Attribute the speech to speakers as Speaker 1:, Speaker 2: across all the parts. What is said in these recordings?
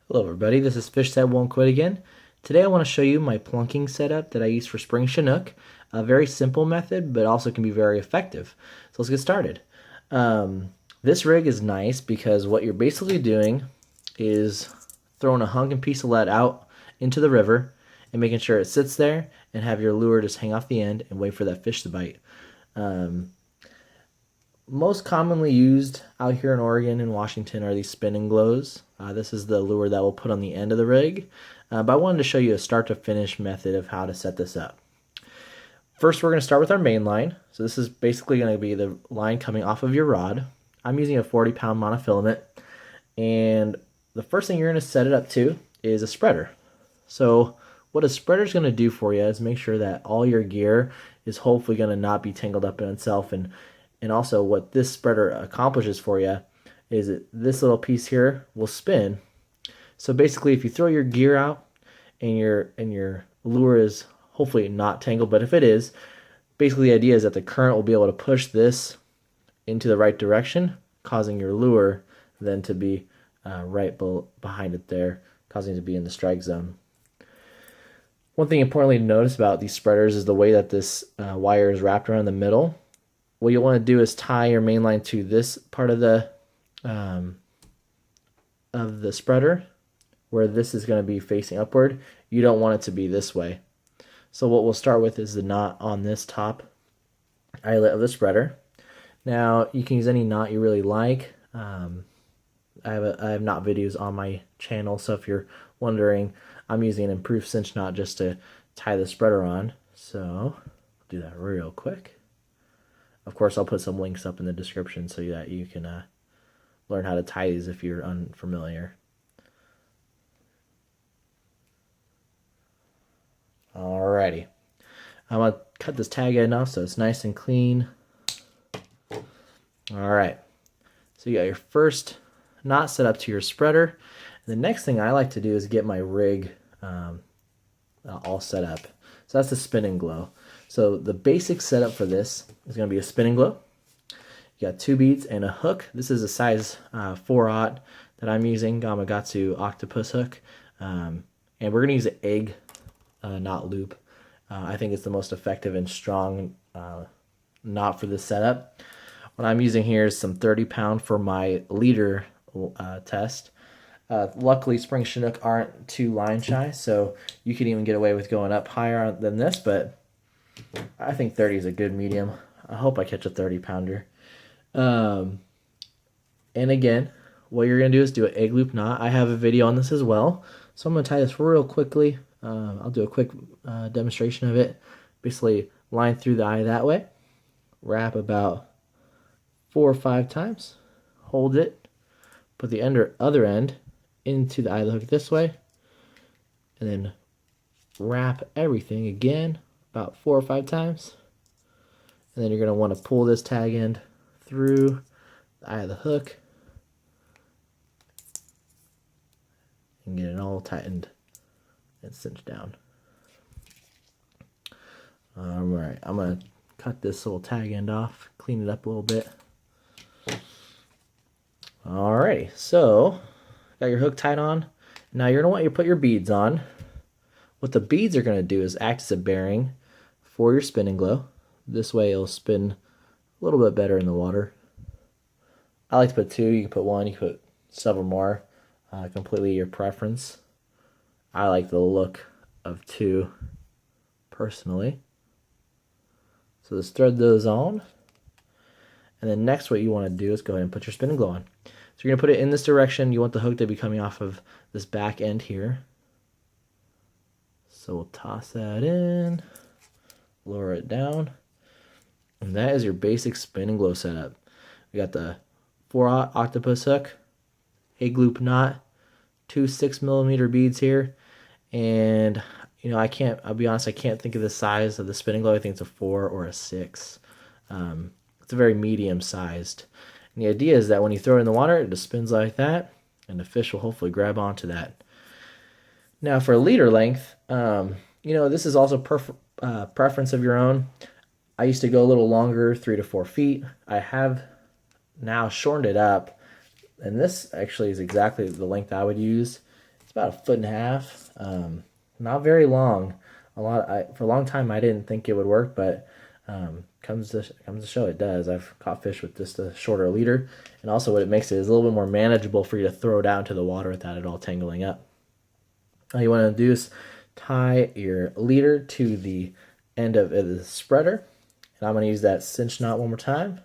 Speaker 1: Hello everybody, this is Fishthatwontquit again. Today I want to show you my plunking setup that I use for spring Chinook. A very simple method, but also can be very effective. So let's get started. This rig is nice because what you're basically doing is throwing a hunking piece of lead out into the river and making sure it sits there and have your lure just hang off the end and wait for that fish to bite. Most commonly used out here in Oregon and Washington are these spinning glows. This is the lure that we'll put on the end of the rig, but I wanted to show you a start to finish method of how to set this up. First, we're going to start with our main line. So this is basically going to be the line coming off of your rod. I'm using a 40-pound monofilament, and the first thing you're going to set it up to is a spreader. So what a spreader is going to do for you is make sure that all your gear is hopefully going to not be tangled up in itself, and also what this spreader accomplishes for you is that this little piece here will spin. So basically if you throw your gear out and your lure is hopefully not tangled, but if it is, basically the idea is that the current will be able to push this into the right direction, causing your lure then to be right behind it there, causing it to be in the strike zone. One thing importantly to notice about these spreaders is the way that this wire is wrapped around the middle. What you'll want to do is tie your main line to this part of the spreader, where this is going to be facing upward. You don't want it to be this way. So what we'll start with is the knot on this top eyelet of the spreader. Now you can use any knot you really like. I have knot videos on my channel, so if you're wondering, I'm using an improved cinch knot just to tie the spreader on. So I'll do that real quick. Of course, I'll put some links up in the description so that you can learn how to tie these if you're unfamiliar. Alrighty. I'm going to cut this tag end off so it's nice and clean. Alright. So you got your first knot set up to your spreader. And the next thing I like to do is get my rig all set up. So that's the spinning glow. So the basic setup for this is going to be a spinning glow. You got 2 beads and a hook. This is a size 4/0 that I'm using, Gamakatsu octopus hook. And we're going to use an egg knot loop. I think it's the most effective and strong knot for this setup. What I'm using here is some 30-pound for my leader test. Luckily, spring Chinook aren't too line shy, so you can even get away with going up higher than this, but I think 30 is a good medium. I hope I catch a 30-pounder. And again, what you're going to do is do an egg loop knot. I have a video on this as well, so I'm going to tie this real quickly. I'll do a quick demonstration of it. Basically, line through the eye that way, wrap about 4 or 5 times, hold it, put the other end into the eye of the hook this way, and then wrap everything again about 4 or 5 times. And then you're going to want to pull this tag end through the eye of the hook and get it all tightened and cinched down. Alright, I'm going to cut this little tag end off, clean it up a little bit. Alrighty, so got your hook tied on. Now you're going to want to put your beads on. What the beads are going to do is act as a bearing for your spinning glow. This way it'll spin a little bit better in the water. I like to put 2. You can put 1. You can put several more. Completely your preference. I like the look of 2 personally. So let's thread those on. And then next what you want to do is go ahead and put your spinning glow on. So you're going to put it in this direction. You want the hook to be coming off of this back end here. So we'll toss that in, lower it down, and that is your basic spinning glow setup. We got the 4/0 octopus hook, egg loop knot, 2 6mm beads here, and you know I'll be honest, I can't think of the size of the spinning glow. I think it's a 4 or a 6. It's a very medium sized. And the idea is that when you throw it in the water, it just spins like that, and the fish will hopefully grab onto that. Now for leader length, you know, this is also preference of your own. I used to go a little longer, 3 to 4 feet. I have now shortened it up, and this actually is exactly the length I would use about 1.5 feet. Not very long. For a long time I didn't think it would work, but comes to show it does. I've caught fish with just a shorter leader, and also what it makes it is a little bit more manageable for you to throw down to the water without it all tangling up. All you want to do is tie your leader to the end of the spreader, and I'm going to use that cinch knot one more time.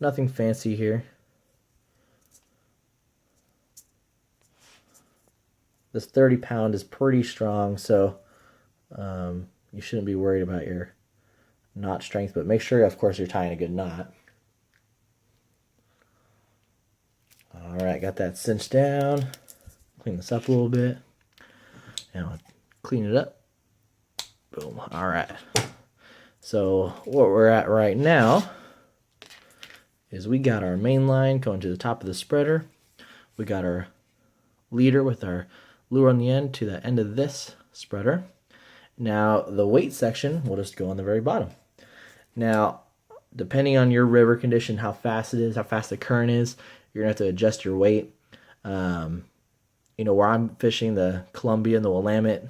Speaker 1: Nothing fancy here. This 30-pound is pretty strong, so you shouldn't be worried about your knot strength, but make sure, of course, you're tying a good knot. All right, got that cinched down. Clean this up a little bit. And I'll clean it up. Boom. All right. So what we're at right now is we got our main line going to the top of the spreader. We got our leader with our lure on the end to the end of this spreader. Now the weight section will just go on the very bottom. Now, depending on your river condition, how fast it is, how fast the current is, you're gonna have to adjust your weight. You know, where I'm fishing, the Columbia and the Willamette,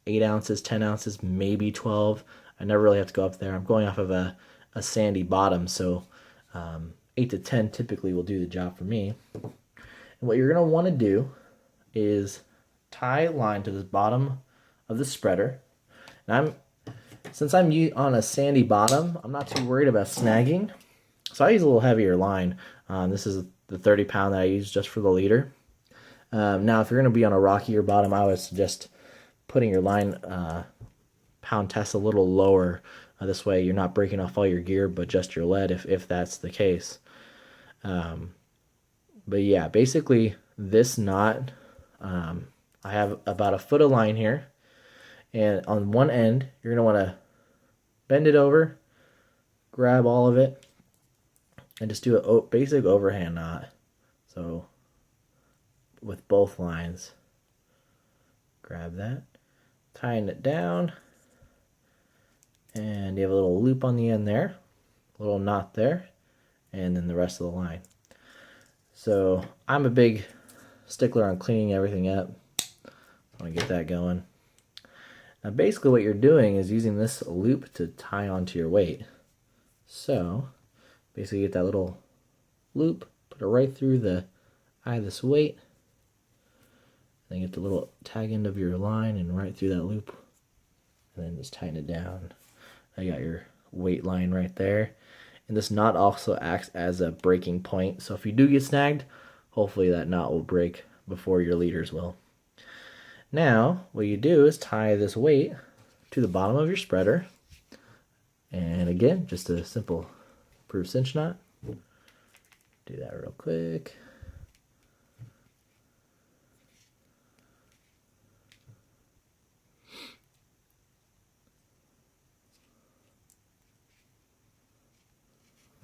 Speaker 1: 8 ounces, 10 ounces, maybe 12. I never really have to go up there. I'm going off of a sandy bottom, so 8 to 10 typically will do the job for me. And what you're gonna want to do is tie line to the bottom of the spreader. And since I'm on a sandy bottom, I'm not too worried about snagging, so I use a little heavier line. This is the 30-pound that I use just for the leader. Now, if you're going to be on a rockier bottom, I would suggest putting your line pound test a little lower. This way you're not breaking off all your gear, but just your lead if that's the case. But yeah, basically this knot, I have about 1 foot of line here. And on one end, you're going to want to bend it over, grab all of it, and just do a basic overhand knot. So with both lines, grab that, tying it down, and you have a little loop on the end there, a little knot there, and then the rest of the line. So I'm a big stickler on cleaning everything up. I want to get that going. Now basically what you're doing is using this loop to tie onto your weight. So basically get that little loop, put it right through the eye of this weight, then get the little tag end of your line and right through that loop, and then just tighten it down. I got your weight line right there. And this knot also acts as a breaking point, so if you do get snagged, hopefully that knot will break before your leaders will. Now, what you do is tie this weight to the bottom of your spreader. And again, just a simple proof cinch knot. Do that real quick.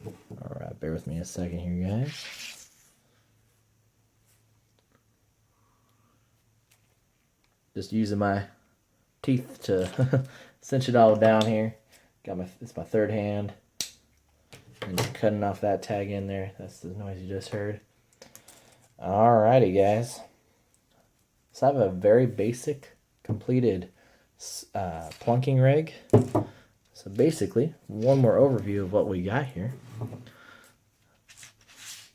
Speaker 1: All right, bear with me a second here, guys. Just using my teeth to cinch it all down here. It's my third hand. And just cutting off that tag in there. That's the noise you just heard. Alrighty, guys. So I have a very basic, completed plunking rig. So basically, one more overview of what we got here.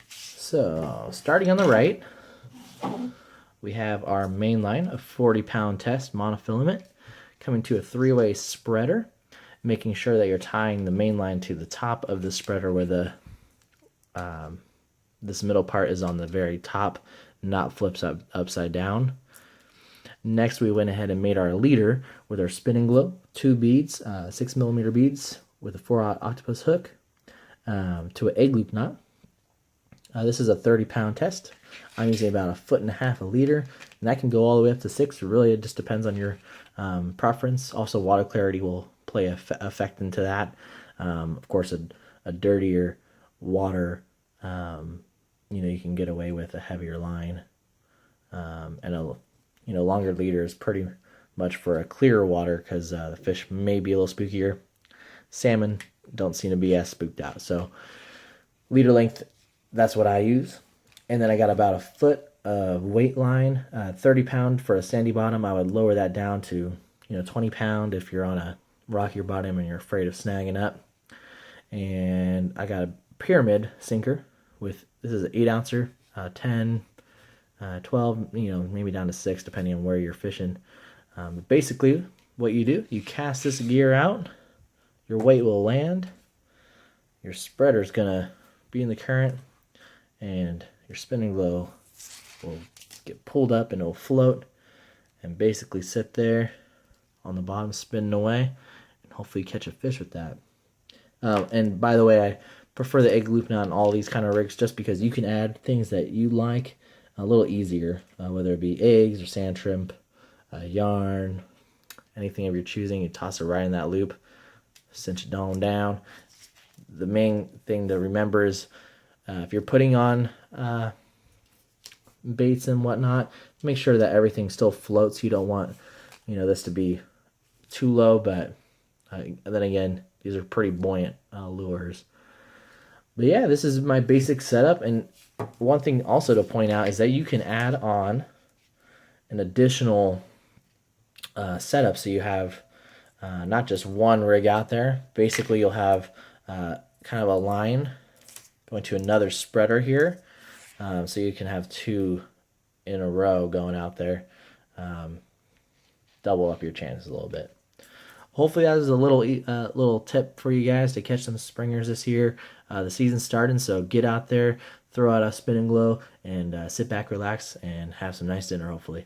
Speaker 1: So, starting on the right, we have our main line, a 40-pound test monofilament, coming to a 3-way spreader, making sure that you're tying the main line to the top of the spreader where the this middle part is on the very top, not flips upside down. Next, we went ahead and made our leader with our spinning glow, 2 beads, 6mm beads with a 4/0 octopus hook to an egg loop knot. This is a 30-pound test. I'm using about 1.5 feet a leader, and that can go all the way up to 6. Really, it just depends on your preference. Also, water clarity will play effect into that. Of course, a dirtier water, you can get away with a heavier line, and a longer leader is pretty much for a clearer water because the fish may be a little spookier. Salmon don't seem to be as spooked out. So leader length, that's what I use. And then I got about 1 foot a weight line, 30-pound for a sandy bottom. I would lower that down to 20-pound if you're on a rockier bottom and you're afraid of snagging up. And I got a pyramid sinker with, this is an 8-ouncer, 10, 12, maybe down to 6 depending on where you're fishing. Basically, what you do, you cast this gear out, your weight will land, your spreader's gonna be in the current, and your spinning glow will get pulled up and it'll float and basically sit there on the bottom spinning away, and hopefully catch a fish with that. And by the way, I prefer the egg loop knot on all these kind of rigs just because you can add things that you like a little easier, whether it be eggs or sand shrimp, yarn, anything of your choosing. You toss it right in that loop, cinch it on down. The main thing to remember is if you're putting on baits and whatnot, make sure that everything still floats. You don't want this to be too low, but then again, these are pretty buoyant lures. But yeah, this is my basic setup. And one thing also to point out is that you can add on an additional setup, so you have not just one rig out there. Basically, you'll have kind of a line going to another spreader here, so you can have 2 in a row going out there. Double up your chances a little bit. Hopefully that was a little tip for you guys to catch some springers this year. The season's starting, so get out there, throw out a spin and glow, and sit back, relax, and have some nice dinner, hopefully.